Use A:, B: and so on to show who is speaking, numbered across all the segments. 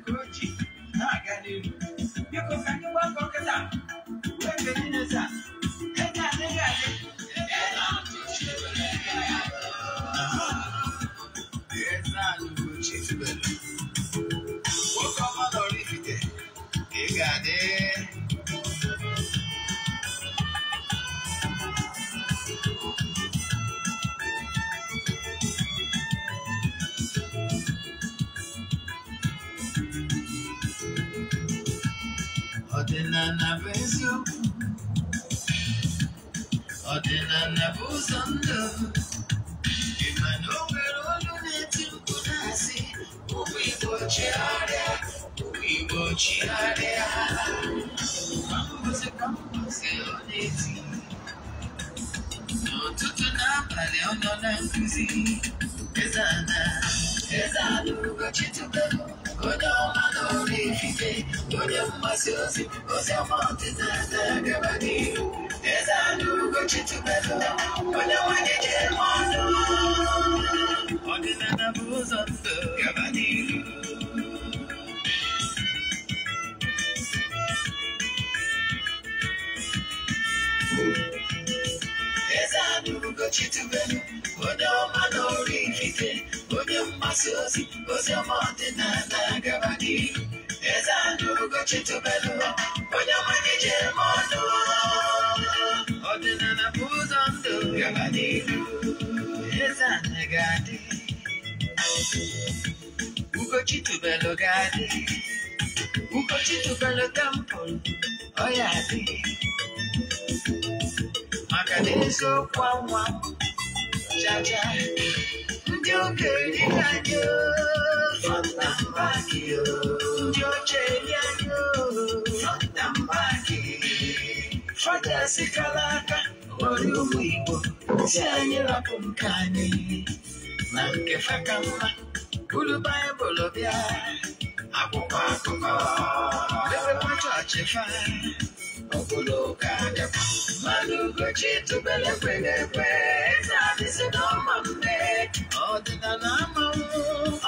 A: Ugochi, you can walk on the Ordinana Bezo, Ordinana Buzando, Emmanuel Lunetim Kunasi, Ugochi Ugochi Campus, Oneti, no Tutuna, Paleona Kuzi, Eze-Ana, Ugochi tubelu. Oraifite, Ugochi tubelu, Ugochi tubelu gadi, Ugochi tubelu temple, oh yeah, Makadeso kwa Jaja, ndio keriayo, Fantambaki, ndio cheriayo, Fantambaki, Fantasi kalaka, Oriumu Igbo, Sianyera kumkani, Nankefakamba, Ulu Bible obia, Akwụkwọ akụkọ, Lewe Chọọchị Obodo Kaga, Ugochi tubelu kwegekwe, Eze-Ana n'ọmambe, Ọdịnala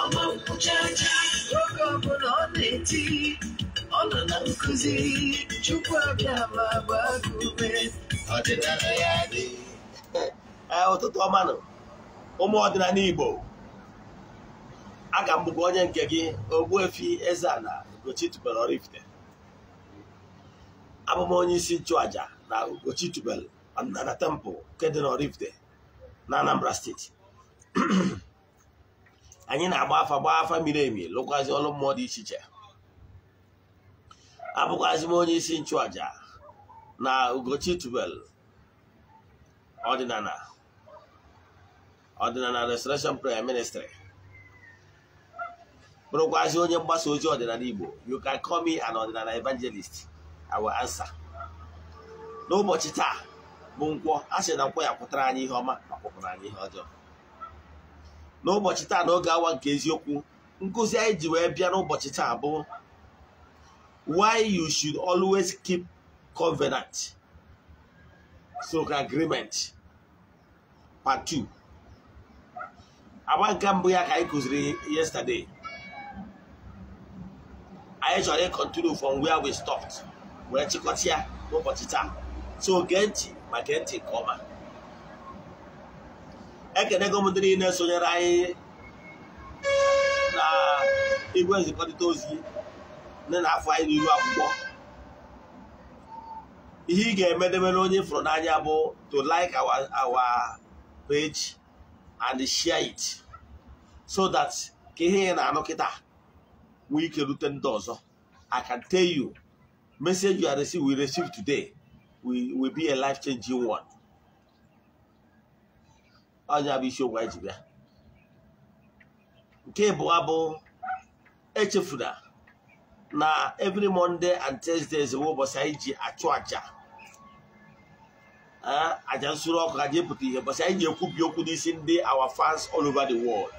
A: ọmamkwụchacha, oge ọbụla ọ na-eti, ọ nọ na nkuzi, Chukwu abịa ma gbago ume, ọdịnala ya dị. Ụtụtụ ọma nụ, ụmụ ọdịnala Igbo, aga m bụkwa onye nke gị, Ogbuefi Eze-Ana, Ugochi tubelu Oraifite. Abụ m onye isi nchụaja na Ugochi tubelu na temple nke dị n'Oraifite na Anambra steeti. Anyị na-agba afa miri emi, lụkwazi ọrụ mmụọ dị iche iche. Abụkwazi m onye isi nchụaja na Ugochi tubelu ọdịnala Restoration Prayer Ministry. Bụrụkwazi onye mgbasa ozi ọdịnala Igbo. You can call me an ọdịnala evangelist. I will answer. N'ụbọchị taa bụ nkwọ, a sị na nkwọ ya pụtara anyị ihe ọma ma pụtara anyị ihe ọjọọ. N'ụbọchị taa n'oge awa nke eziokwu, nkụzi anyị ji wee bịa n'ụbọchị taa bụ why you should always keep covenant, so agreement, part 2. Agba nke mbụ ya ka anyị kụziri yesterday. Anyị chọrọ continue from where we stopped. Wee chịkọta ya n'ụbọchị taa. So gee ntị ma gee ntị nke ọma. Ekenego m ndị niile sonyere anyị na igwe nzikọrịta ozi ndị na-afọ anyị n'iru akwụkwọ. Ihe ị ga-emedebere onye fọrọ n'anya bụ to like our page and share it, so that ka ihe na-anụ kịta nwee ike rute ndị ọzọ. I can tell you, message we receive today will be a life-changing one. Onye bụ isiokwu anyị ji bịa. Nke bụ echefuna na every Monday and Thursdays bụ ụbọchị anyị ji achụ aja. Aja nsure ọkụ aja epụta ihe, ụbọchị anyị ji ekwubi okwu n'isi ndị our fans all over the world.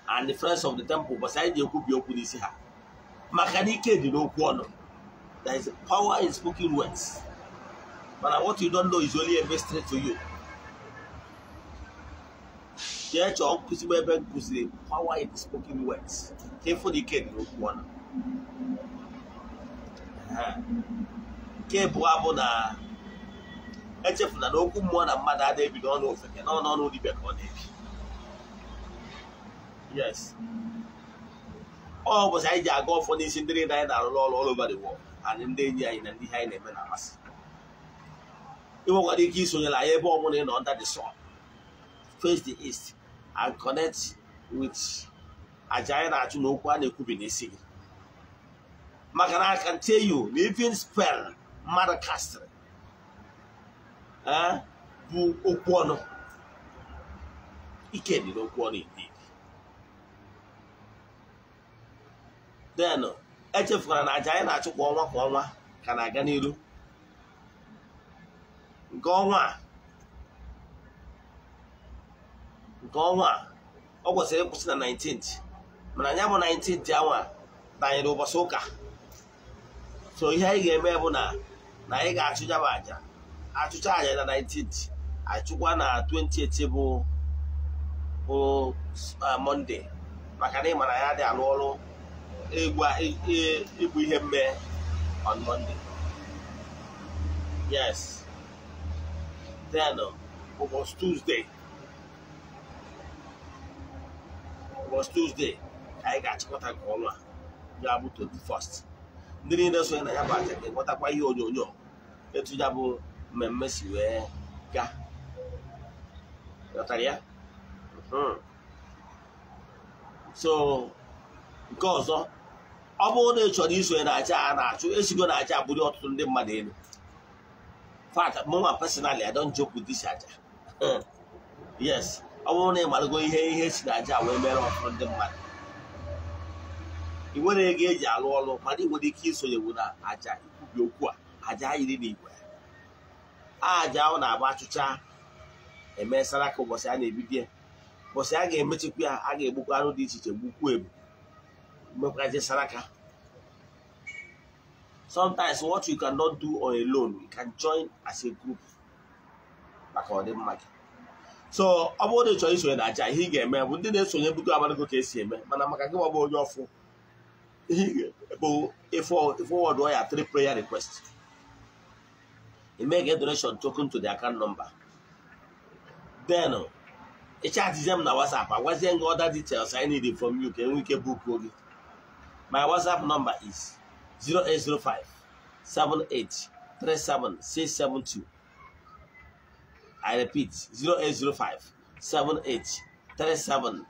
A: And the friends of the temple, ụbọchị anyị ji ekwubi okwu n'isi ha. Maka na ike dị n'okwu ọnụ. There is power in spoken words. But what you don't know is only a mystery to you. jee chọọ nkụzi ebe nkụziri power in spoken words ka ịfụ na ike dị n'okwu ọnụ. Nke abụọ bụ na echefuna na okwu mmụọ na mmadụ adịghị ebi n'ọnụ ofeke n'ọnụ dibịa ka ọ na-ebi. Yes, ọ bụzi anyị ji aga ọfọ n'isi ndị niile anyị na-arụrụ ọrụ all over the world, anyị ndị enyi anyị na ndị ihe anyị na-eme na-amasị. Ị nwekwara ike isonyere anyị ebe ọbụla ị nọ under the sun, face the east and connect with aja anyị na-achụ na okwu a na-ekwubi n'isi gị. Maka na I can tell you na even spell mmadụ kastịrị bụ okwu ọnụ. Ike dị n'okwu ọnụ indeed. Then echefukwara na aja anyị na-achụ kwa ọnwa ka na-aga n'iru. Nke ọnwa a ọ kwesịrị ịkwụsị na 19th, mana ya bụ 19th anwa danyere ụbọchị ụka. So ihe anyị ga-eme bụ na anyị ga-achụ ya bụ aja, achụcha aja na 19th, achụkwa na 28th bụ Monday, maka na ị mara ya dị alụ ọrụ ịbụ ihe mme on Monday. Yes, then ụbọchị Tuesday anyị ga-achịkọta nke ọnwa ga-abụ 21st. Ndị niile sonye na ya bụ aja ga-enwetakwa ihe onyonyo etu ya bụ mmemme si wee gaa. Ghọtara ya? So nke ọzọ, ọ bụrụ na ị chọrọ isonye na aja a na-achụ, esigo na aja abụrụ ọtụtụ ndị mmadụ elu. Fact, mụnwa personally I don't joke with this aja. Yes, ọ bụrụ na ị marago ihe si na aja wee mere ọtụtụ ndị mmadụ, ị nwere ego eji alụ ọrụ, mana ị nwere ike isonye wu na aja ikwubi okwu a aja yiri n'igwe. Aja ahụ na-agba achụcha eme saraka ụbọchị a na-ebibie, ụbọchị a ga-emechikwa ya, a ga-egbukwa anụ dị iche iche, gbukwu ebu, mekwaje saraka. Sometimes what you cannot do on alone, you can join as a group maka ọdịmma gị. So ọ bụrụ na ị chọrọ isonye na aja, ihe ị ga-eme bụ ndị na-esonye bugo amanago ka esi eme, mana maka gị gbagba onye ọfụ, bụ ịfọwọdụ ya 3 prayer requests. You make a donation token to the account number. Then you chat them na WhatsApp. I was saying other details I need from you. Can we get book? My WhatsApp number is 0805 7837 I repeat, 0805 7837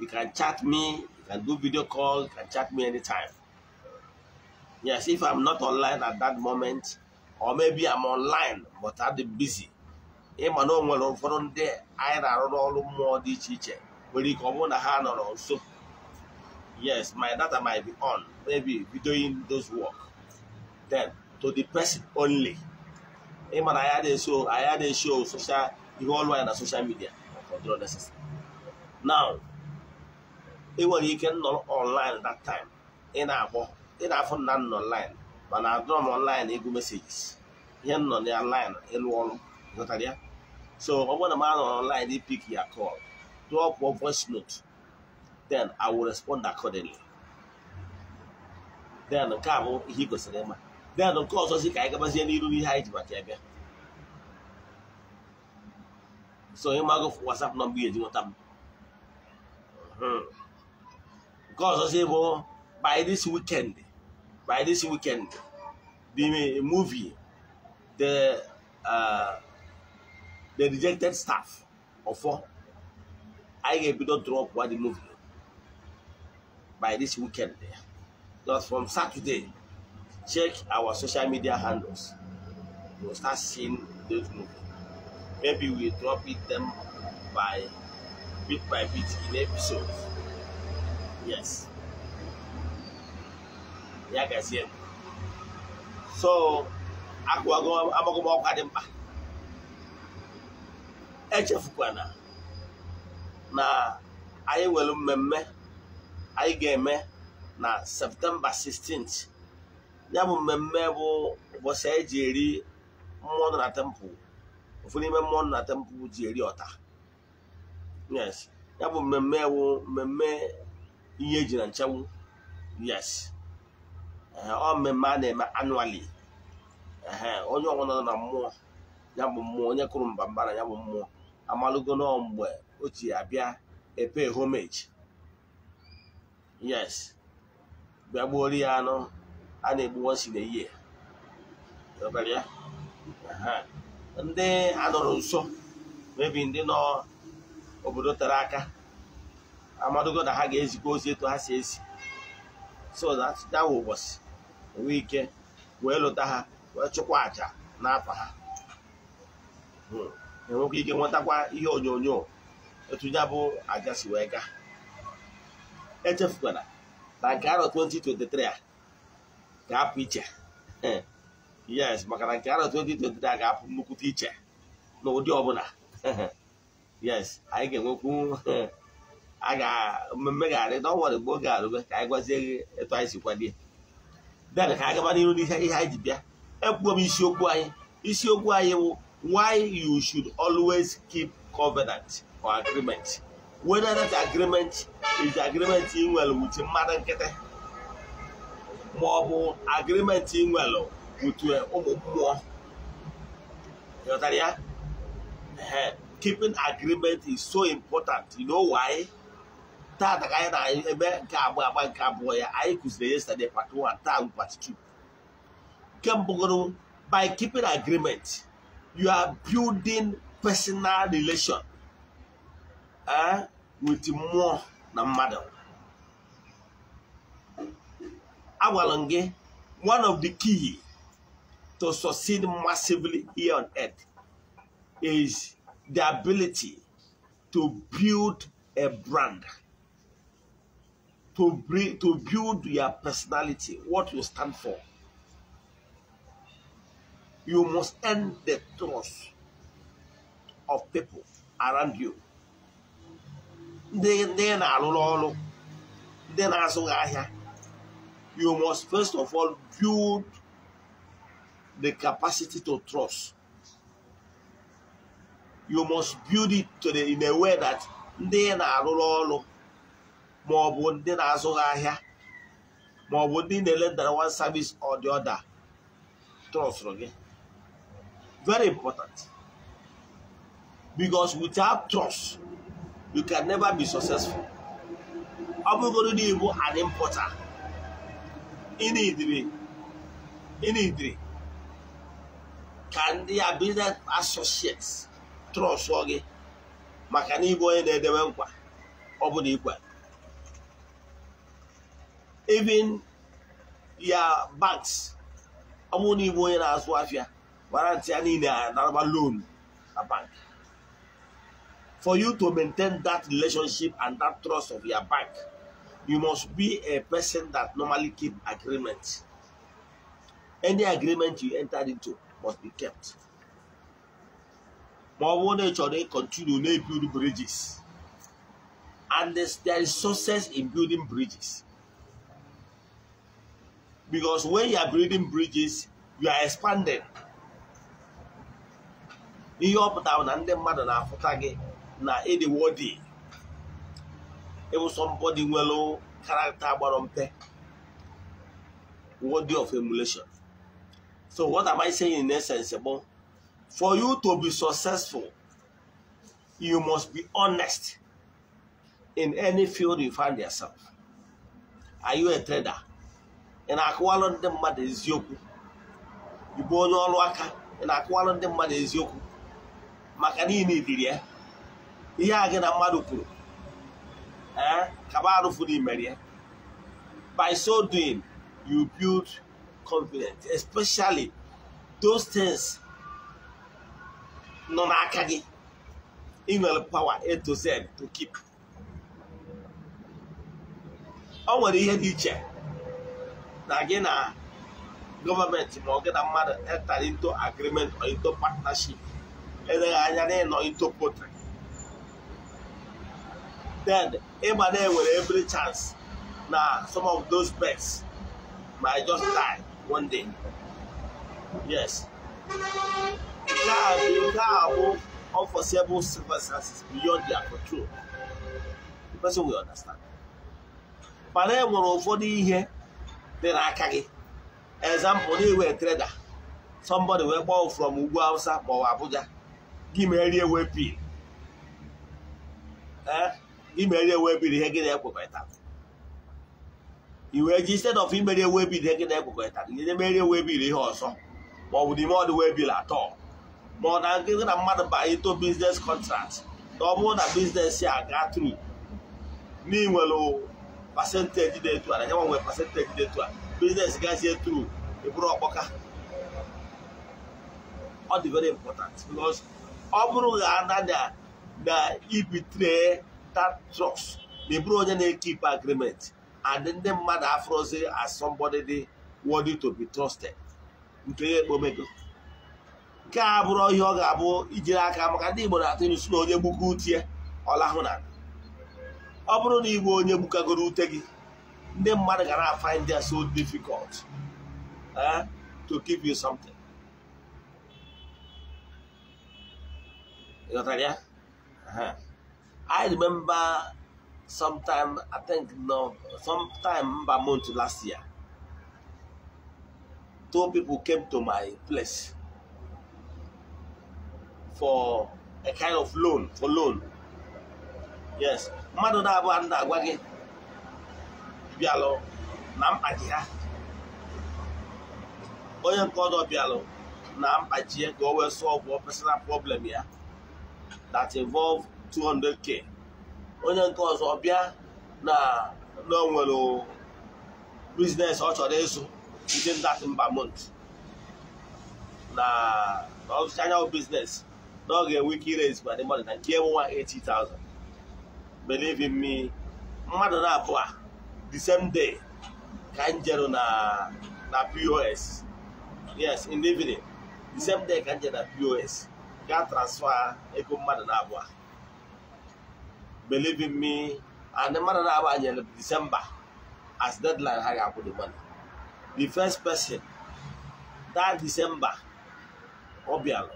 A: You can chat me, you can do video call, you can chat me anytime. Yes, if I'm not online at that moment, or maybe I'm online but I'll be busy. Yes, my data might be on, maybe doing those work. Then to the person only. I had a show social, the whole line of social media. Now, even you can not online at that time. In our phone, none online, but I drum online ego messages. Here on the online in one. So when a man online, they pick your call, drop one voice note. Then I will respond accordingly. Then the car he goes to them. Then of course, I can see hide my cabin. So you might go for WhatsApp number you want them. Because I say, well, by this weekend, the movie, the rejected staff of 4, I get to drop one the movie by this weekend. Just from Saturday, check our social media handles. You'll start seeing those movies. Maybe we drop them bit by bit in episodes. Yes. Yeah, guys, yeah. So, I'm going to walk at them back. Echefukwana na I will remember I game na September 16th. Ya bụ mmemme bụ ụbọchị ejiri mmụọ nọ na temple ụfọdụ ime mmụọ nọ na temple ji eri ọta. Yes, ya bụ mmemme ewu mmemme ihe eji na nchewu. Yes, ọ mmemme a na-eme annually. Onye ọbụla nọ na mmụọ ya bụ mmụọ, onye kụrụ mbambara ya bụ mmụọ amalụgo nọ mgbe o ji abịa epe homage. Yes, bịa gbuori ya anụ a na-egbu once in a year. Ya ndị anọrọ nso mebi ndị nọ obodo tere aka amadogo na ha ga-ezikwa ozi etu ha si esi, so that ụbọchị enwe ike wee lụta ha wee chụkwa aja n'afa ha. Enwekwa ike nwetakwa ihe onyonyo etu ya bụ aja si wee gaa. Echefukwana na nke arọ 2023 a ga-apụ iche. Yes, maka na nke arọ 2023 a ga-apụ nnukwute iche n'ụdị ọbụla. Yes, anyị ga-enwekwu mmemme ga-arị n'ọnwa mgbe oge arụbe ka anyị gwazie gị etu anyị si kwadie. Then ka anyị gaba n'ihu n'ihe anyị ji bịa. Ekwuo m isiokwu anyị. Isiokwu anyị bụ why you should always keep covenant or agreement. Whether that agreement is the agreement ị nwere with mmadụ nkịtị ma ọ bụ agreement ị nwere with ụmụ mmụọ. Ịghọtara ya? Keeping agreement is so important. You know why? Tata ka anyị na-eme nke agba nke abụọ ya anyị kụziri yesterday part 1 taa part 2. Nke mbụgoro, by keeping agreement you are building personal relation with mmụọ na mmadụ. Agwara m gị, one of the key to succeed massively here on earth is the ability to build a brand, to build your personality, what you stand for. You must earn the trust of people around you. You must first of all build the capacity to trust. You must build it in a way that ndị na-arụrụ ọrụ ma ọ bụ ndị na-azụghị ahịa ma ọ bụ ndị na-elendara one service or the other trust gị. Very important, because without trust you can never be successful. Ọ bụgoro na ịbụ an importer, ị need ka ndị ya business associates trust gị maka na ịbụ onye na-edebe nkwa ọ bụ na ikwe. Even your banks, ọ bụ na ịbụ onye na-azụ afịa warranty ya niile na loan na bank. For you to maintain that relationship and that trust of your bank, you must be a person that normally keep agreements. Any agreement you entered into must be kept. More nature continue to build bridges, and there is success in building bridges, because when you are building bridges, you are expanding. Ihe ọpụta na ndị mmadụ na-afụta gị na ịdị worthy. If somebody nwere character gbara mpe, worthy of emulation. So what am I saying in essence? For you to be successful, you must be honest in any field you find yourself. Are you a trader? In akwalo ndị mmadụ eziokwu. You bụ onye ọrụ aka, in akwalo ndị mmadụ eziokwu. Maka na ị na-ediri ya. Ihe a gị na mmadụ kwuru. Kaba arụfụ n'imeri ya. By so doing, you build confidence, especially those things nọ n'aka gị. Ị nwere power A to Z to keep. O nwere ihe dị iche na gị na gọọmenti ma ọ gị na mmadụ enter into agreement or into partnership. Eleghị anya na ịnọ into poultry. Then ịma na-enwere every chance na some of those birds might just die one day. Yes, Unforeseeable circumstances beyond their control. The person will understand. But then when ụfọdụ ihe dị n'aka gị, example, na-ewe trader, somebody will borrow from Ugwu Hausa or Abuja, give me a way bill. Give me a way bill, he get a better. You registered of him a way bill, he get a better. You never a way bill also, but with him all the way bill at all. More than giving a mother by into business contract. No more than business here got through. Meanwhile, percentage day to and I want percentage day to business guys here through the bro worker. All the very important because all that he betray that trust. The bro then keep agreement and then the mother frozen as somebody they worthy to be trusted. Okay, Omega. Nke a bụrụ ihe ọ ga-abụ ijiri aka maka ndị Igbo na-atụ ilu na onye gbuka utie ọlahụ na ọ bụrụ na Igbo onye gbukagoro ute gị ndị mmadụ ga na-find it so difficult to give you something. You got it? I remember sometime about month last year, 2 people came to my place for a kind of loan, Yes. Mmadụ na-abụ a na-agwa gị bịalụ na mkpaji ha. Onye nke ọzọ bịalụ na mkpaji ya ka o wee solve personal problem ya that involve 200k. Onye nke ọzọ bịa na nwere business ọ chọrọ ịzụ within that month. Na ọzụchanya business. No get wiki raise by the money than give 180,000. Believe in me, mother na the same day Kanjero na POS. Yes, in the evening. The same day Kanjero na POS. Can transfer a good mother na Believe in me, and the mother na in December as deadline I put the money. The first person that December Obialo.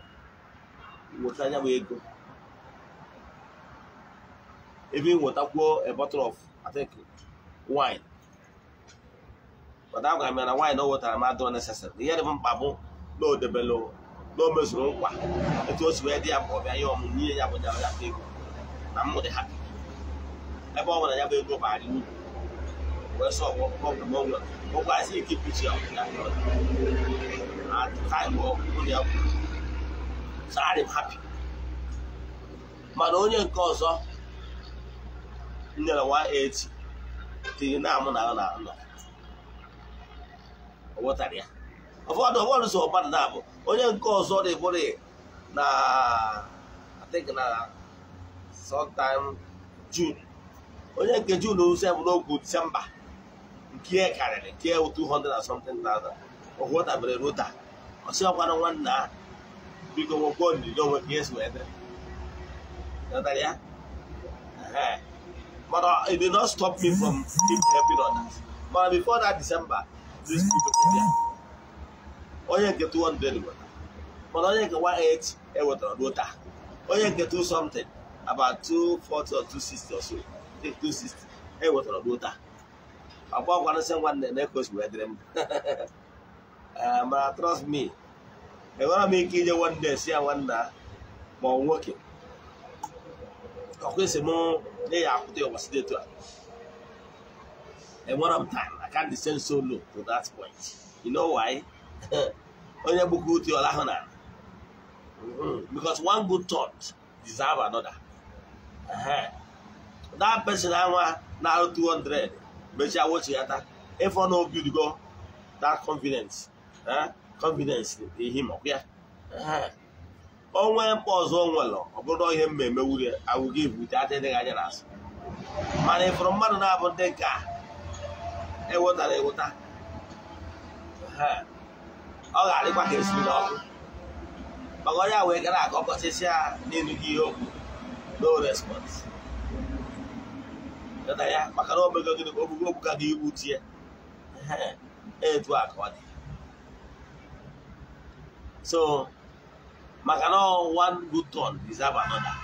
A: Even water a bottle of, I think, wine. But I'm going to wine, no water, I'm not doing necessary. The other babu, no the bellow, no mushroom. It was where the apple, I'm not happy. I bought when I have to go by you. Well, so what the moment? What I see, keep it here. At the time of the so I'm happy. But only because of 180 till now, what are you? Of all the ones of Panama, only because of the body. I think sometime June. Only June who said no good December. Care carrying, care 200 or something thousand. Or whatever the rota. I see one now. Because we're going to do what yes, weather. But it did not stop me from keep helping others. But before that December, these people only get 200. But only get 180 water. Only get 2 something about 240 or 260 or so. Take 260 water. About 1 the necklace with them. But trust me. I want to make it one day, see one day, more working. Of course, more they are put your state. And one time, I can't descend so low to that point. You know why? When you book your lahana, because one good thought deserves another. That person I want now 200. But I watch it. If I know you to go, that confidence. Confidence in him. Yeah. On when pause on well, about him, I will give without any guidance. Money from Madonna Bonteca. A water. All I require is but when I wake up, Cocosia, no response. That I am Macano going to go to the Ugochi. It worked. So makano one good turn deserve another.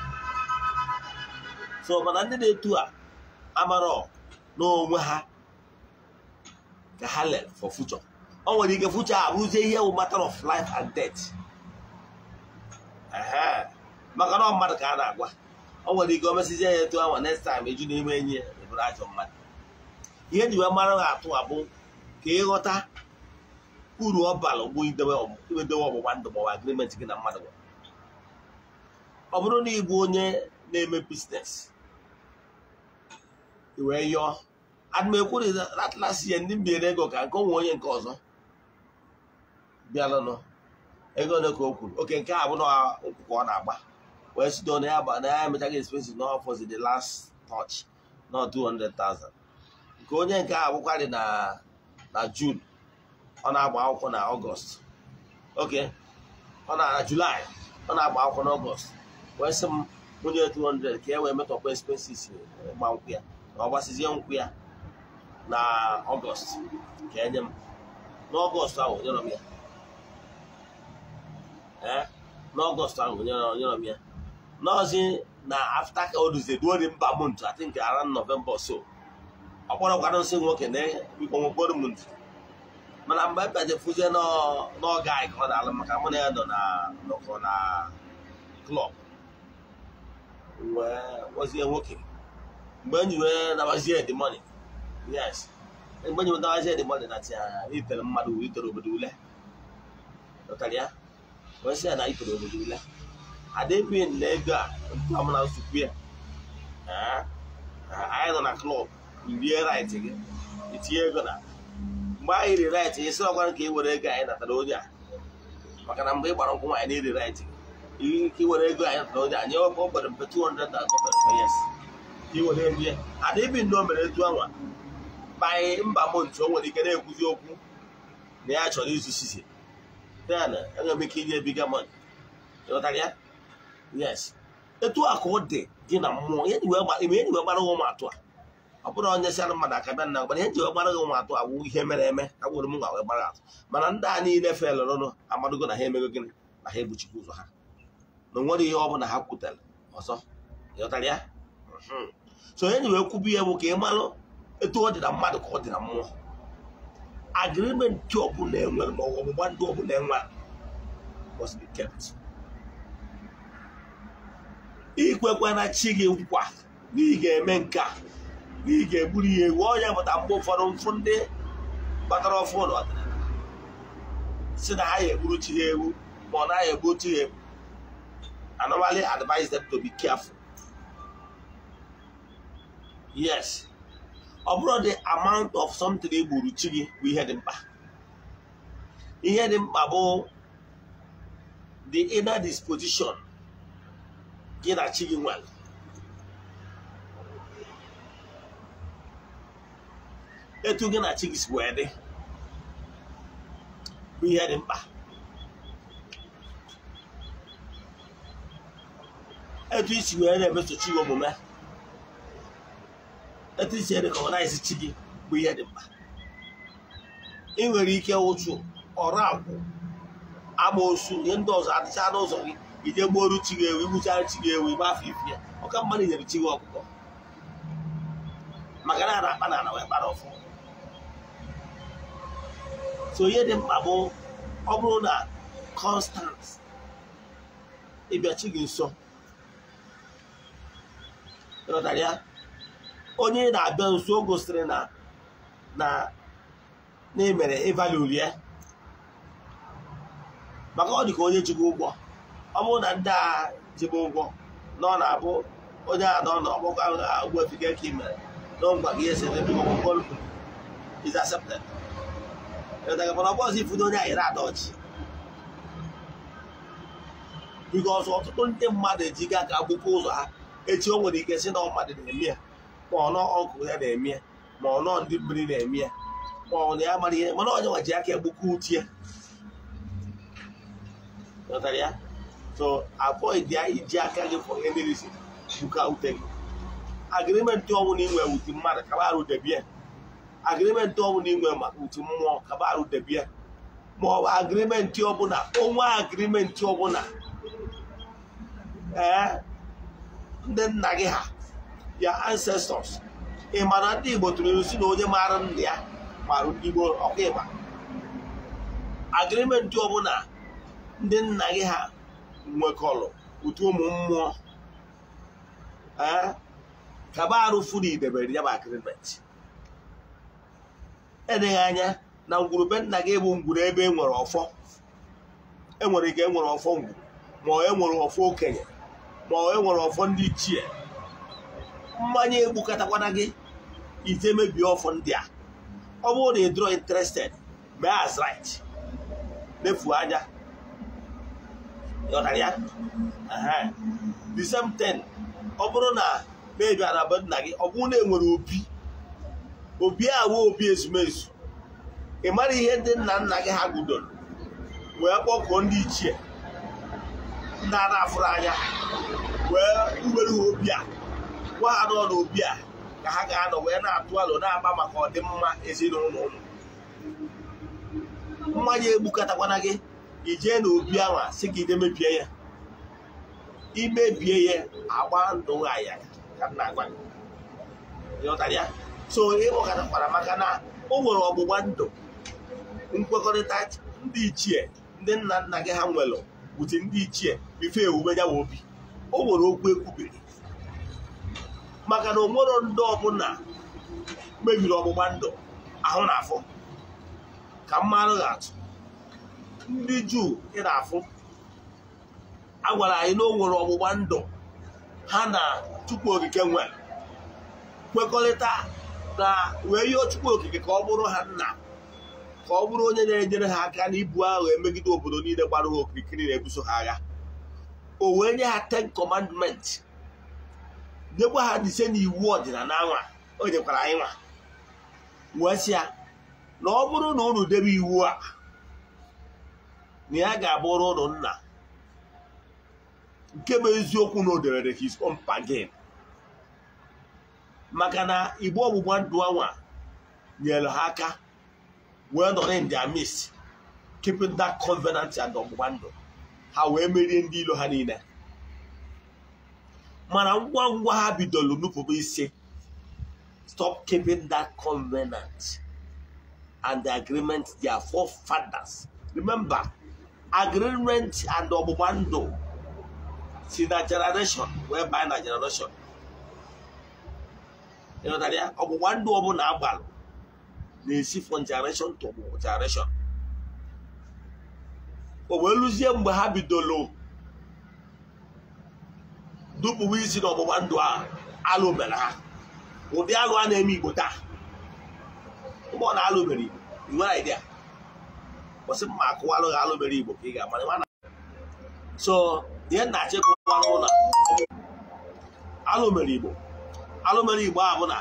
A: So mana ndị na-etu a amaro no onwe ha ka ha lere for future. O nwere ike future abụzie ihe bụ matter of life and death. Maka na mmadụ ka a na-agwa. O nwere ike o mesizie ya etu ahụ next time eju n'ime enyi ya eburu ajọ mmadụ. Ihe ji wee mara ha atụ abụ ka ịghọta uru ọ bara ugbo idewe ọgbụgba ndụ ma ọ bụ agreement gị na mmadụ. Ọ bụrụ na ị bụ onye na-eme business wee yọọ adịmekwu atlasị ya ndị mbiere ego ka nke onwe onye nke ọzọ bịalụnụ ego ole ka o kwuru oke nke a bụ na ụkwụ ka ọ na-agba wee sido na ya emechaghị expenses na ọfọzi the last touch na 200,000 nke onye nke a bụkwarị na June ọ na-agba akwụkwọ na Ọgọst oke ọ na July ọ na-agba akwụkwọ na Ọgọst wee sị m onye 200 ka e wee metọkwa expenses gba nkwụ ya na ọ gbasizie nkwụ ya na Ọgọst ka enye m n'Ọgọst ahụ nyere m ya n'Ọgọst ahụ nyere m ya n'ọzi na after ka o duzie duo dị mba month I think around November so ọ kpọrọkwana nsị nwoke na biko nwekporo m ntụ mana mgbe ebeje fụzie n'oge anyị ka ọ na-alụ maka mụ na ya nọkọ na klọb wee kpọzie nwoke mgbe enyi wee nabazie the money yes mgbe enyi wee nabazie the money na tia itere mmadụ itere obodo ule lọtara ya wee sị ya na itere obodo ule adịbi na ego a ntụ amụ na nsukwu ya anyị nọ na klọb rie right gị itinye ego na mgbe anyị ri right gị sị ọgwara ka ị were ego anyị natara onye a maka na mgbe ị gbara nkwụ nwaanyị na iri right gị ike iwere ego anyị natara onye a nye ọ gbere mpe 200,000 yes iwere ego ya adịbi na o mere etu anwa banye mba montu o nwere ike na-ekwuzi okwu na ya chọrọ izu sisi ya na enwere m ike inye ebiga money ịghọtara ya yes etu a ka ọ dị gị na mmụọ ihe ji wee gbara ụmụ atụ a ọ bụrụ onye si anụ mmadụ aka bịa na gbara ihe ji wee gbara gị ụmụ atụ awụ ihe mere eme agwụrụ m nwa wee gbara atụ mana ndị a niile felụrụnụ amadogo na ha emego gịnị na ha egbuchikwa ụzọ ha na onwere ihe ọ bụla ha kwutere ọzọ ịghọtara ya so onye ji wee kwubu ihe bụ ka ị malụ etu ọ dị na mmadụ ka ọ dị na mmụọ agreement ọbụla enwere ma ọgbụgba ndụ ọbụla enwere must be kept. Ikwekwe na chi gị nkwa na ị ga-eme nke a na ị ga-egburu ya ewu onye pụta mgbe ụfọdụ mfụ ndị gbatara ọfụ n'ọdịnala si na ha ya egburu chi ha ewu ma ọ naghị egbu chi ha ewu. I normally advise them to be careful. Yes. Ọ bụrụ the amount of something egburu chi gị bụ ihe dị mkpa. Ihe dị mkpa bụ the inner disposition gị na chi gị nwere. Etu gị na chi gị si wee dị bụ ihe dị mkpa. Etu isi wee na-emeso chi gị omume, etu isi recognize chi gị bụ ihe dị mkpa. Ị nwere ike ụchụ ọrụ akwụ amoosu ihe ndị ọzọ adịcha n'ụzọ gị ije gbuoru chi gị ewu igbuchara chi gị ewu igbe afọ ife ya ọka mmadụ nyere chi gị ọkụkọ maka na ara akpa na ala wee kpara ọfụ. So ihe dị mkpa bụ ọ bụrụ na constant ịbịa chi gị nso ịghọtara ya onye na-abịa nso o gosiri na emere ịvalụ ya maka ọ dị ka onye jigo ụgwọ. Ọ bụrụ na ndị a jigo ụgwọ na ọ na-abụ onye a nọ n'ọgbakọ Ogbuefi Eze-Ana mere na ngwa gị esi ebe ụgwọ is accepted. Mana ọ bụ ọzọ ifudo onye anyịra ada ọchị because ọtụtụ ndị mmadụ ejiga ka agbụpụ ụzọ ha echi o nwere ike si na mmadụ na-eme ya ma ọ nọ ọkụ ya na-eme ya ma ọ nọ ndị mmiri na-eme ya ma ọ na ya mara ihe mana onye nwa ji aka egbukọ utie. So avoid ya iji aka gị for any reason buka ute gị. Agreement ọnwụ na inwe uti mmadụ kaba arụ debie. Agreement ọnwụ na inwe maka uti mmụọ kaba arụ debie. ma ọ bụ agrimenti ọbụla onwe agrimenti ọbụla ndị nna gị ha ya ancestors ị mara ndị Igbo tụrụ si na onye maara nna ya mara ndị Igbo ọkwa ịgba agrimenti ọbụla ndị nna gị ha nwekọrọ otu ụmụ mmụọ kaba arụ furu idebere ya bụ agrimenti edeghị anya na ngwurube nna gị bụ ngwuru ebe e nwere ọfọ enwere ike enwere ọfọ ngwuru ma ọ enwere ọfọ okenye ma ọ enwere ọfọ ndị ichie mmanya egbukọtakwana gị ije mebie ọfọ ndị a ọ bụrụ na ị dịrọ interested mee as right nefu anya yọtara ya the same thing ọ bụrụ na mebi na be nna gị ọ bụrụ na enwere obi awụ obi ezumezu ị mara ihe ndị nna nna gị ha gudoro wee kpọkọọ ndị ichie ndị a na-afụrụ anya wee uwere ha obi a gwa ha nọ n'obi a ka ha ga-anọ wee na-atụ alo na-agba maka ọdịmma ezinụlọ ụlọ mmanya egbukọtakwana gị ijee n'obi ahụ sị ka ide mebie ya imebie ya agba ndụ ya ka m na-agwa ịghọtara ya so ịkpọkọtakwara maka na o nwere ọgbụgba ndụ nkwekọrịta ndị ichie ndị nna nna gị ha nwere bute ndị ichie ife ewube ya obi o nwere okwu ekwubiri maka na o nwere ndị ọbụla mebiri ọgbụgba ndụ ahụ na afọ ka mmadụ ga-atụ ndị Juu ị na-afụ a gwara anyị na o nwere ọgbụgba ndụ ha na Chukwu Okike nwere kwekọrịta na wee yọọ Chukwu Okike ka ọ bụrụ ha nna ka ọ bụrụ onye na-enyere ha aka n'ibu agha emegide obodo niile gbara ha okirikiri na-ebuso ha agha o wee nye ha 10 commandments nyekwa ha dise n'iwu ọdịnala nwa o nyekwara anyị nwa wee sị ya na ọ bụrụ na unu debe iwu a na ya ga-abụrụ ụnụ nna nke bụ eziokwu na o debere his own pagan maka na igbe ọgbụgba ndụ anwa nyere ha aka wee nọrọ in their midst keeping that covenant and ọgbụgba ndụ ha wee merie ndị ilo ha niile mana ngwa ngwa ha bidoro nupụba isi stop keeping that covenant and the agreement their forefathers. Remember, agreement and ọgbụgba ndụ si na generation wee baa na generation ịghọtara ya ọgbụgba ndụ ọbụla agbalụ na-esi from generation to generation o wee lụzie mgbe ha bidoro dupụwa isi na ọgbụgba ndụ a alụ mere ha ụdị alụ a na-eme Igbo taa mgbe ọ na-alụ mere Igbo ị nwere idea kwụsị mma akụwalụ ha alụ mere Igbo ka ị ga-amara so ihe na-achịkwa ụlọ alụ mere Igbo a bụ na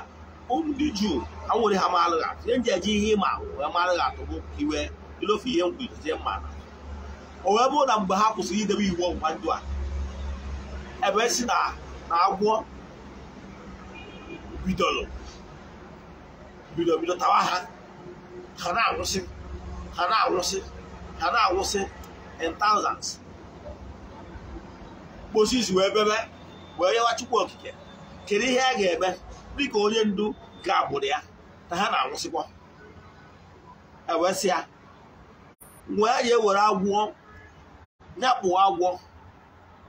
A: ndị Juu ha nwere ha malụ ha ihe nji eji ihe ịma wee malụ ha atụ bụ iwe ilofe ihe mkpuzie mma o wee bụrụ na mgbe ha kwụsịrị idebe iwu ọgbụgba ndụ a ebe si na agwọ bido tawa ha na-anwụsị in thousands Moses wee bebe wee nyewa Chukwu Okike kedu ihe a ga-eme dịka onye ndu ga-agbụrụ ya na ha na-anwụsịkwa ewesịa wee ya ewere agwọ nyakpụ agwọ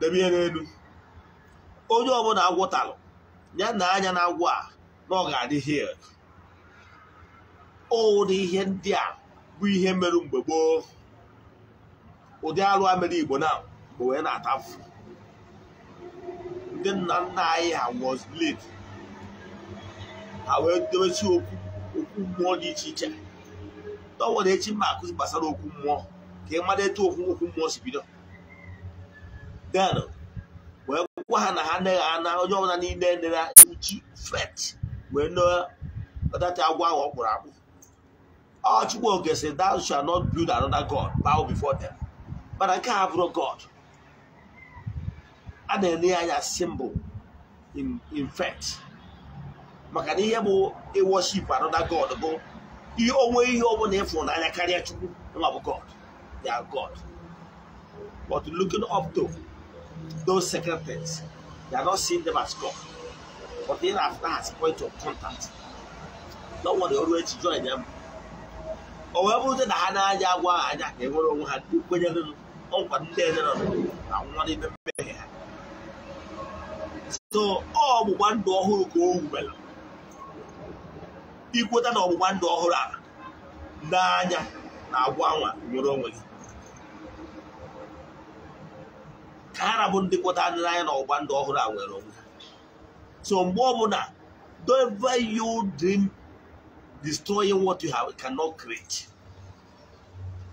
A: debe ya n'elu onye ọbụla agwọ talụ ya na anya na agwọ a na ọ ga-adị hil ụdị ihe ndị a bụ ihe merụ mgbe gboo ụdị alụ a mere Igbo na mgbe wee na-atafu ndị nna nna anyị ha was late ha wee debesi okwu mmụọ dị iche iche na ọ nwere echi mma akụzi gbasara okwu mmụọ ka ị mara etu okwu mmụọ si bido then wee gwa ha na ha anaghị ana onye ọbụla niile nere uchi fret wee nọdata agwọ ahụ ọ kpụrụ akpụ Chukwu Okike sị thou shall not build another god bow before them mana nke a bụrụ god a na-enye anya symbol in fact maka na ihe bụ worship another god bụ ihe onwe ihe ọbụla ịfụ n'anya karịa Chukwu nwa bụ god their God. But looking up to those sacred things, they are not seeing them as God. But then after has point of contact. No one always join them. However, the Hana Jawa and everyone had to put them on the so all one door who go well. Equal than one door. Nanya, now one, you're wrong with Carabun de Cotan or one door. So, Momona, don't ever you dream destroying what you have cannot create.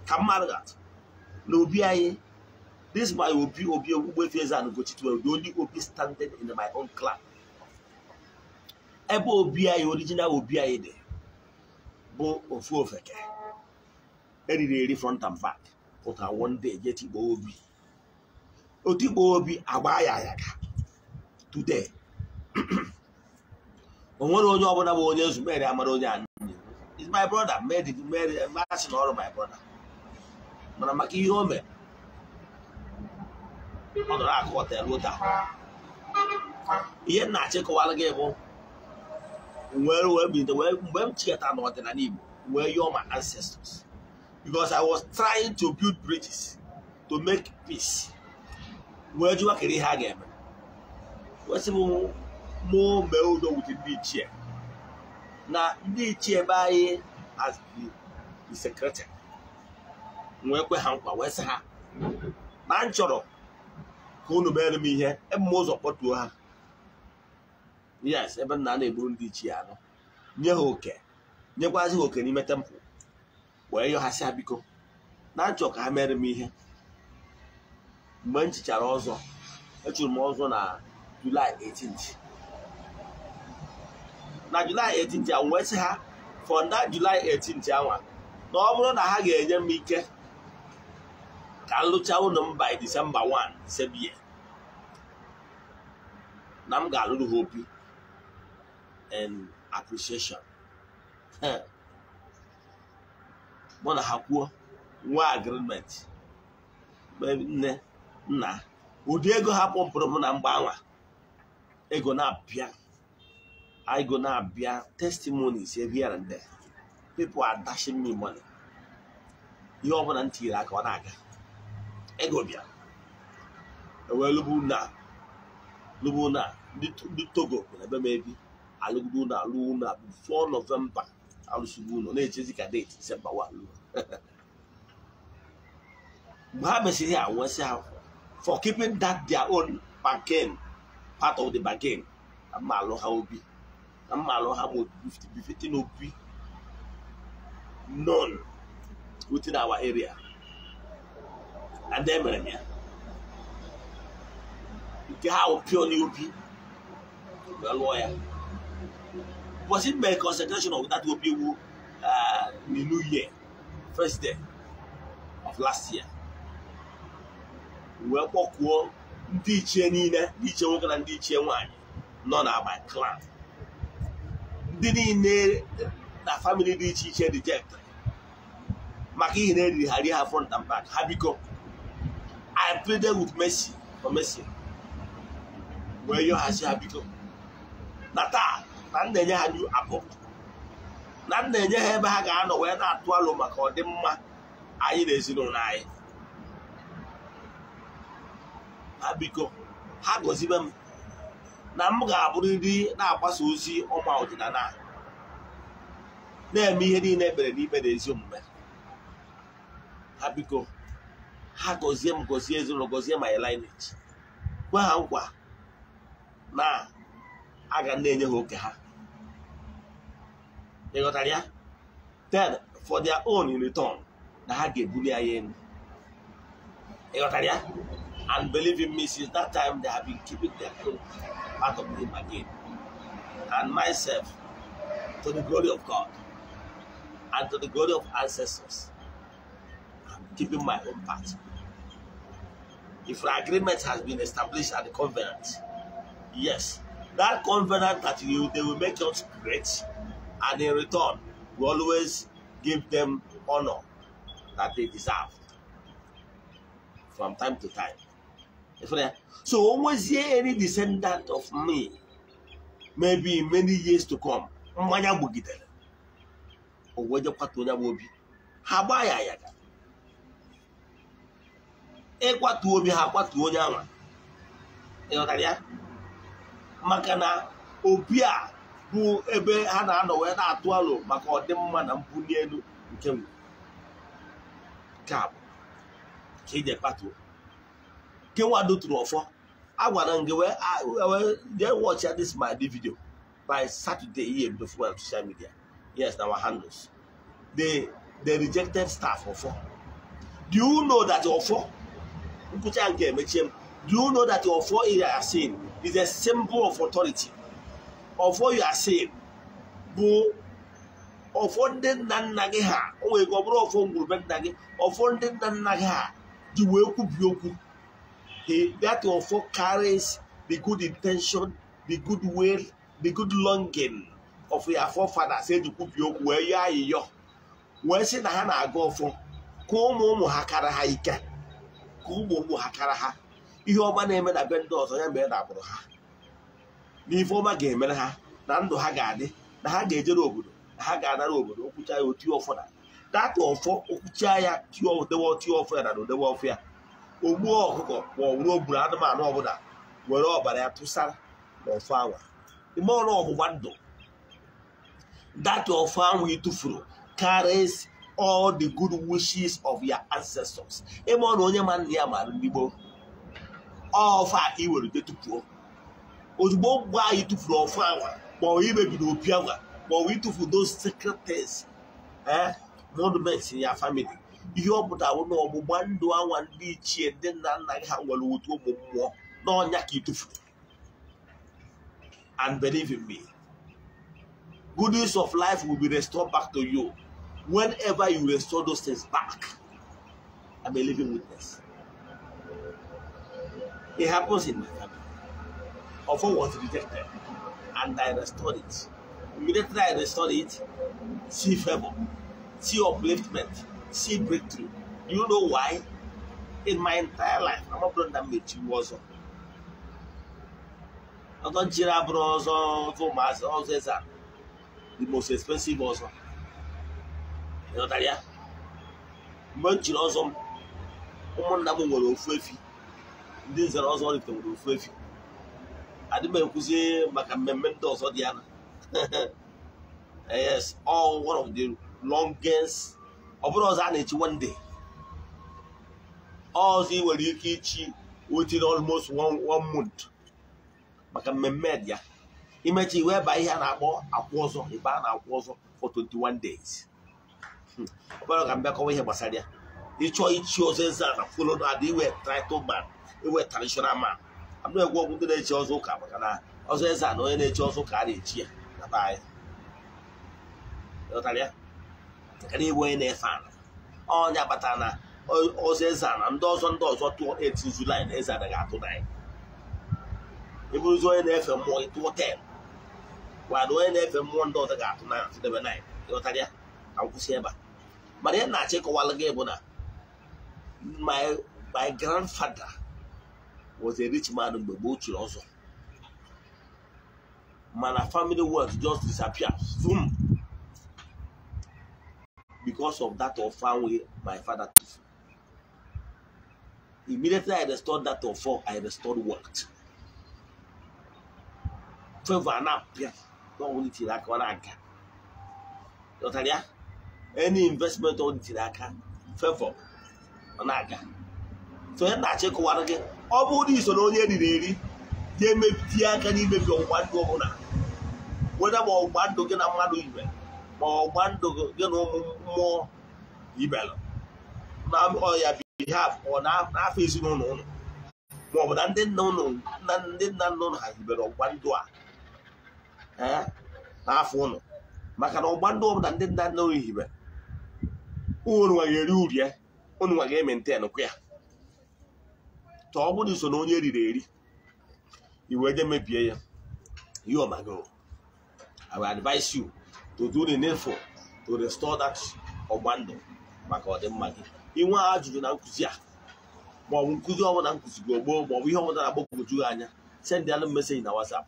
A: Come on, that. No, be this my Ogbuefi Eze-Ana Ugochi to the only Obi standing in my own clan. Ebo Obi original Obi de. Bo ofu ofeke. Eri front and back. But I one day get Ibo Obi. Otibo Obi abaya yaga. Today. It's my brother. Made matching all of my brother. But I'm making you home. On the rock hotel, yet not check a while ago. Well, be the way when Chiata Northern Anim, where you're my ancestors. Because I was trying to build bridges to make peace. Where do you actually have him? What's more meldo with the beach here? Now, the chair by as the secretary. Where we have where's her? Manchoro. Who no better me here, and most of what to her. Yes, even none of Burundi Chiano. Near okay. Near was okay in my temple. Where you have Sabico. Nanchok, I married me here. Munch also. That you more on July 18th. Now, July 18th, I went her for that July 18th hour. No one I had a Mike. Can look out by December 1, Sebia. Nam Galu hope and appreciation. One hapu, one agreement. Baby, nah. Would you go happen for Nambawa? Ego na pia. I go na pia testimonies here and there. People are dashing me money. You open until I got naga. Egobia. Well, Lubuna, the Togo, maybe. I look Luna before November. I was Subuno, Jessica date, December 1. Muhammad here was for keeping that their own bargain, part of the bargain. I'm Malo Haobi. I'm Malo Hamo 50 OP. None within our area. And then, how pure you be, a lawyer. Was it by concentration of that will be the New Year, first day of last year? Well, Pokwo, teacher Nina, teacher Wogan and teacher one, none of my clan. Didn't the family teacher rejected. Maki Nedi had front and back. Habiko. I pleaded with mercy for mercy. Where you has Habiko. Nata, Nanda had you apple. Nanda ever had no where that Tualoma or Demma. I is no lie. Habiko. How was even Namuga Buridi, now was Uzi or Mountain Anna. There me any never even zoom. Habiko. How goes him goes here my lineage. Well, now I can name you Hoka. They got area. Then for their own in return, the Hagi Buliayen. They got area. And believe in me, since that time they have been keeping their own part of him again. And myself, to the glory of God and to the glory of ancestors, I'm keeping my own part. If an agreement has been established at the convenant, yes, that convenant that they will make us great, and in return, we always give them honor that they deserve. from time to time. So almost any descendant of me, maybe in many years to come, mmanya bugidere. Oweje kwatu nya bobi. Ha gba ya yaga. Kwatu obi ha kwatu onye anwa. Ya maka na obi a bụ ebe ha na-anọ wee na-atụ alo maka ọdịmma na mbuli elu nke m. Ka ije kwatu. Ke wado turu ofo. Agwara nge we watch this my video by Saturday here before on social media. Yes, our handles. They rejected staff of 4. Do you know that your 4? Do you know that your 4 you are saying is a symbol of authority? Of what you are saying, bu of funding nanage ha, o go bro of nage, of funding nanage ha, the way ku that your 4 carries the good intention, the good will, the good longing of your forefathers. Say the kubioku where ya yo. Where say na ha na go for ko mo hakara ha ike. Ko mo hakara ha. Ihe ọma na-eme na be ndị ọzọ ya mere na agbụrụ ha. N'ife ọma ga-emere ha na ndụ ha ga-adị na ha ga-ejere obodo na ha ga-anara obodo okwucha ya oti ọfọ na data ọfọ okwucha ya dewe oti ọfọ ya na odewe ọfọ ya ogbuo ọkụkọ ma ọ wụrụ ogburu anụmanụ ọbụla were ọbara ya tụsara n'ọfọ anwa ime ọrụ ọgbụgba ndụ data ọfọ anwa itufuru carries all the good wishes of your ancestors. Ime ọrụ onye ma nna ya mara ndị gboo ọfọ a iwere detupuo ozugbo gba anyị tụfuru ọfụ anwa ma ọ imebido opi anwa ma ọ ịtụfu those sacred things monuments in your family. Ihe ọ pụtara bụ na ọgbụgba ndụ anwa ndị ichie ndị nna nna gị ha nwere otu ụmụ mmụọ n'ọnya ka ịtụfuru. And believe in me, goodness of life will be restored back to you whenever you restore those things back. I'm a living witness. It happens in my family. Offer was rejected, and I restored it. Immediately I restored it, see favor, see upliftment, see breakthrough. Do you know why? In my entire life, I'm not done that with you also. I don't jira bros for mass also the most expensive also. You know that much also namu will Ogbuefi. These are also the Ogbuefi. I didn't say maka memento so diana. Yes, all one of the longest of us and one day. All the will you keep within almost one month. Maka memedia. Imagine whereby he had a quazo, a ban a quazo for 21 days. But I come back over here, Basadia. Each chose and followed the way title man, they were traditional man. I'm not going to the church or Kabakana. Also, as I know any church or carry cheer. Bye. Notalia. Can you win a fan? Oh, Yabatana. Or says, and those on those or 2 8 July as I got tonight. It was one FM more to 10. While when FM 1 daughter got tonight to the night. Notalia. I will say about. But then I check a while ago. My grandfather was a rich man in the boat also. My family wealth just disappeared. Boom. Because of that family, my father took. Immediately I restored that offer, I restored wealth. Favor and up, yeah. Don't want it like one anchor. Any investment on Tiraka, favor on anchor. So then I check one again. All these are only any they may be can even go one governor. Whether more one to get a man even, or one to get more evil. Now, all your behalf or now, facing no more than then no, none did not know how you better one door. Half one. Macano one door than did not know even. One way you rude, yeah, one way game in 10 o'clock. All is on only lady. You were them maybe you are my girl. I will advise you to do the needful to restore that Obando. My God, the money. You want to do now, ma ọ bụ nkụzi ọbụla nkụzigo gboo ma ọ bụ ihe ọbụla na-agbagwoju anya, send ya message na WhatsApp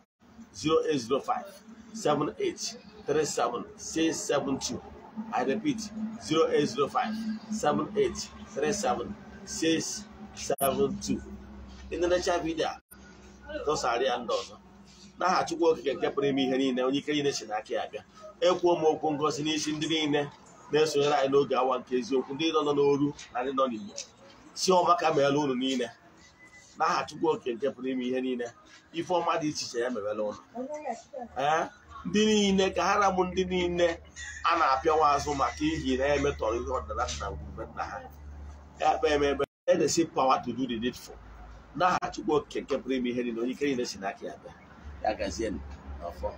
A: 08057837672. I repeat 08057837672. In the next video, those are the end of n'aha Chukwu Okike nke pụrụ ime ihe niile, onye ike niile si n'aka ya bịa. Ekwuo m okwu ngozi n'isi ndị niile na-esonyere anyị n'oge awa nke eziokwu, ndị nọ n'oru na ndị nọ n'Igbo. Si ọma ka meela unu niile n'aha Chukwu Okike nke pụrụ ime ihe niile. Ife ọma dị iche iche ya mewela unu. Ndị niile ka ha ramụ ndị niile a na-apịawa azụ maka ihi na-emetọrọ ihe ọdịnala na omume nna ha. Ya kpee emebe edesi power to do the needful. N'aha Chukwu Okike nke pụrụ ime ihe niile, onye ike niile si n'aka ya bịa. Ya gazie n'ọfọ.